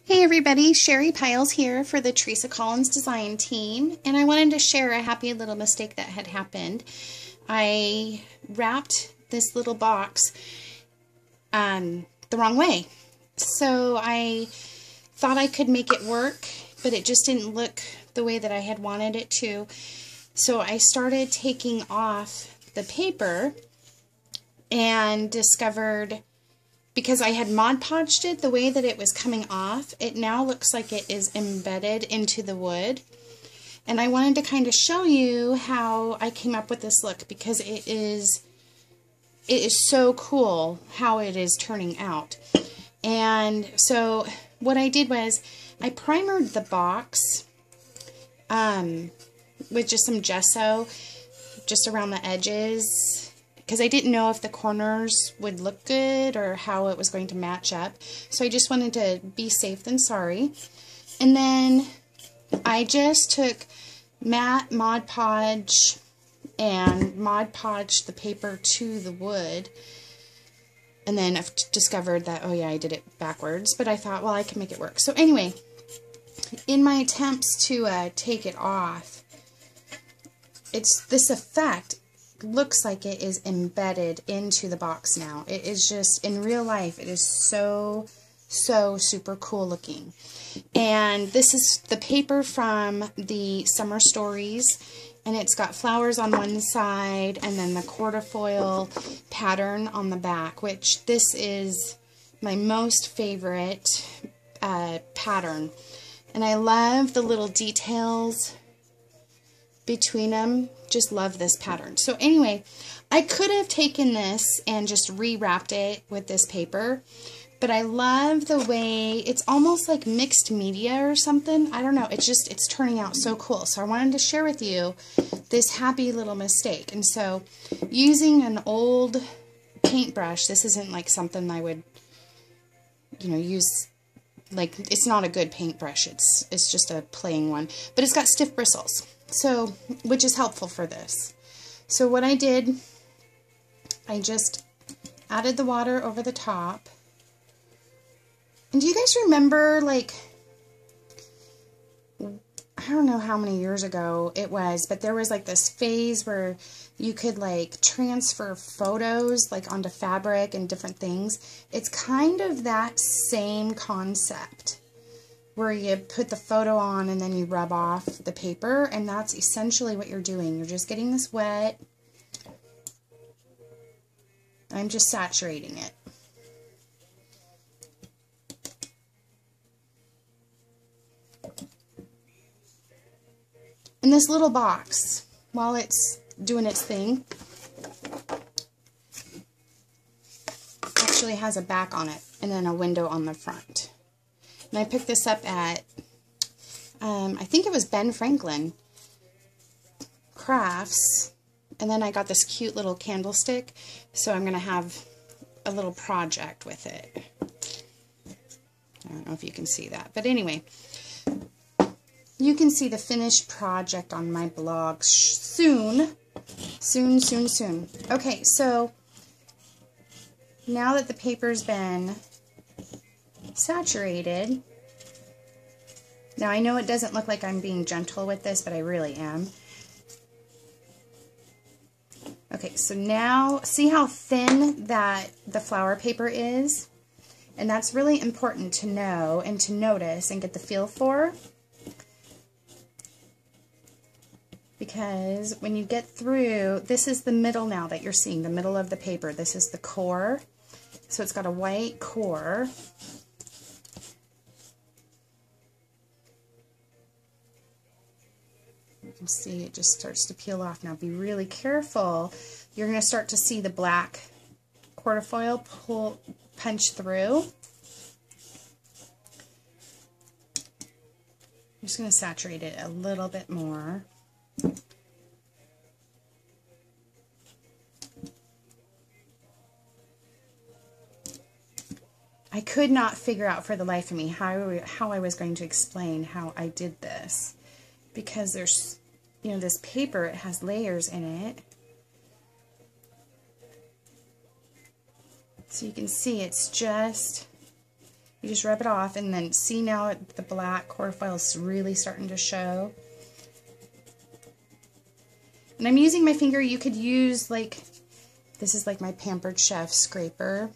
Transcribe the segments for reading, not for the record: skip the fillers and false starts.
Hey everybody, Cheri Piles here for the Teresa Collins design team, and I wanted to share a happy little mistake that had happened. I wrapped this little box the wrong way. So I thought I could make it work, but it just didn't look the way that I had wanted it to. So I started taking off the paper and discovered, because I had Mod Podged it the way that it was coming off, it now looks like it is embedded into the wood. And I wanted to kind of show you how I came up with this look, because it is so cool how it is turning out. And so what I did was I primered the box with just some gesso just around the edges, because I didn't know if the corners would look good or how it was going to match up. So I just wanted to be safe than sorry. And then I just took matte Mod Podge and Mod Podged the paper to the wood. And then I've discovered that, oh yeah, I did it backwards, but I thought, well, I can make it work. So anyway, in my attempts to take it off, it's this effect looks like it is embedded into the box now. It is just, in real life, it is so super cool looking. And this is the paper from the Summer Stories, and it's got flowers on one side and then the quarterfoil pattern on the back, which this is my most favorite pattern. And I love the little details between them. Just love this pattern. So anyway, I could have taken this and just rewrapped it with this paper, but I love the way it's almost like mixed media or something. I don't know. It's turning out so cool. So I wanted to share with you this happy little mistake. And so using an old paintbrush, this isn't like something I would, use. Like, it's not a good paintbrush. It's just a plain one, but it's got stiff bristles. So, which is helpful for this. So what I did, I just added the water over the top. And do you guys remember, like, I don't know how many years ago it was, but there was like this phase where you could like transfer photos like onto fabric and different things. It's kind of that same concept, where you put the photo on and then you rub off the paper, and that's essentially what you're doing. You're just getting this wet. I'm just saturating it. And this little box, while it's doing its thing, actually has a back on it and then a window on the front. And I picked this up at, I think it was Ben Franklin Crafts, and then I got this cute little candlestick, so I'm going to have a little project with it. I don't know if you can see that, but anyway, you can see the finished project on my blog soon. Soon. Okay, so now that the paper's been saturated. Now I know it doesn't look like I'm being gentle with this, but I really am. Okay, so now see how thin that the flower paper is? And that's really important to know and to notice and get the feel for. Because when you get through, this is the middle now that you're seeing, the middle of the paper. This is the core. So it's got a white core. You can see it just starts to peel off. Now be really careful. You're going to start to see the black quarterfoil punch through. I'm just going to saturate it a little bit more. I could not figure out for the life of me how I was going to explain how I did this, because there's, this paper, it has layers in it. So you can see it's just, You just rub it off, and then see now the black core foil is really starting to show. And I'm using my finger. You could use, like, this is like my Pampered Chef scraper.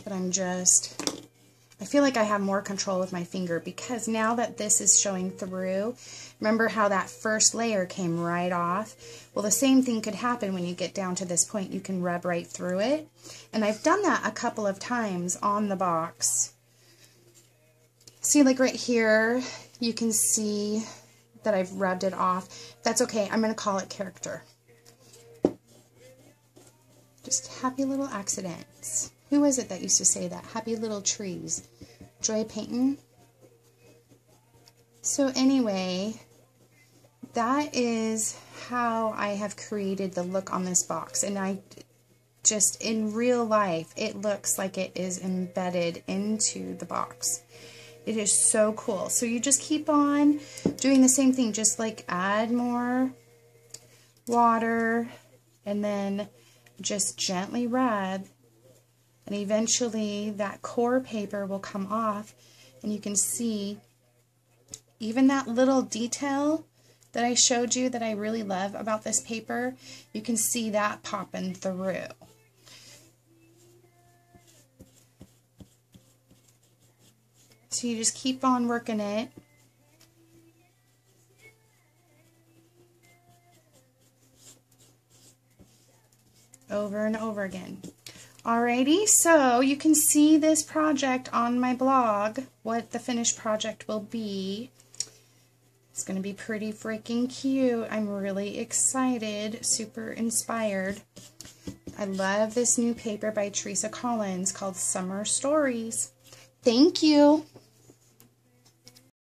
But I feel like I have more control with my finger, because now that this is showing through, remember how that first layer came right off? Well, the same thing could happen when you get down to this point. You can rub right through it. And I've done that a couple of times on the box. See, like right here, you can see that I've rubbed it off. That's okay. I'm going to call it character. Just happy little accidents. Who was it that used to say that? Happy little trees. Joy painting. So anyway, that is how I have created the look on this box. And I just, in real life, it looks like it is embedded into the box. It is so cool. So you just keep on doing the same thing. Just like add more water and then just gently rub. And eventually that core paper will come off, and you can see even that little detail that I showed you that I really love about this paper. You can see that popping through. So you just keep on working it. Over and over again. Alrighty, so you can see this project on my blog, what the finished project will be. It's going to be pretty freaking cute. I'm really excited, super inspired. I love this new paper by Teresa called Summer Stories. Thank you.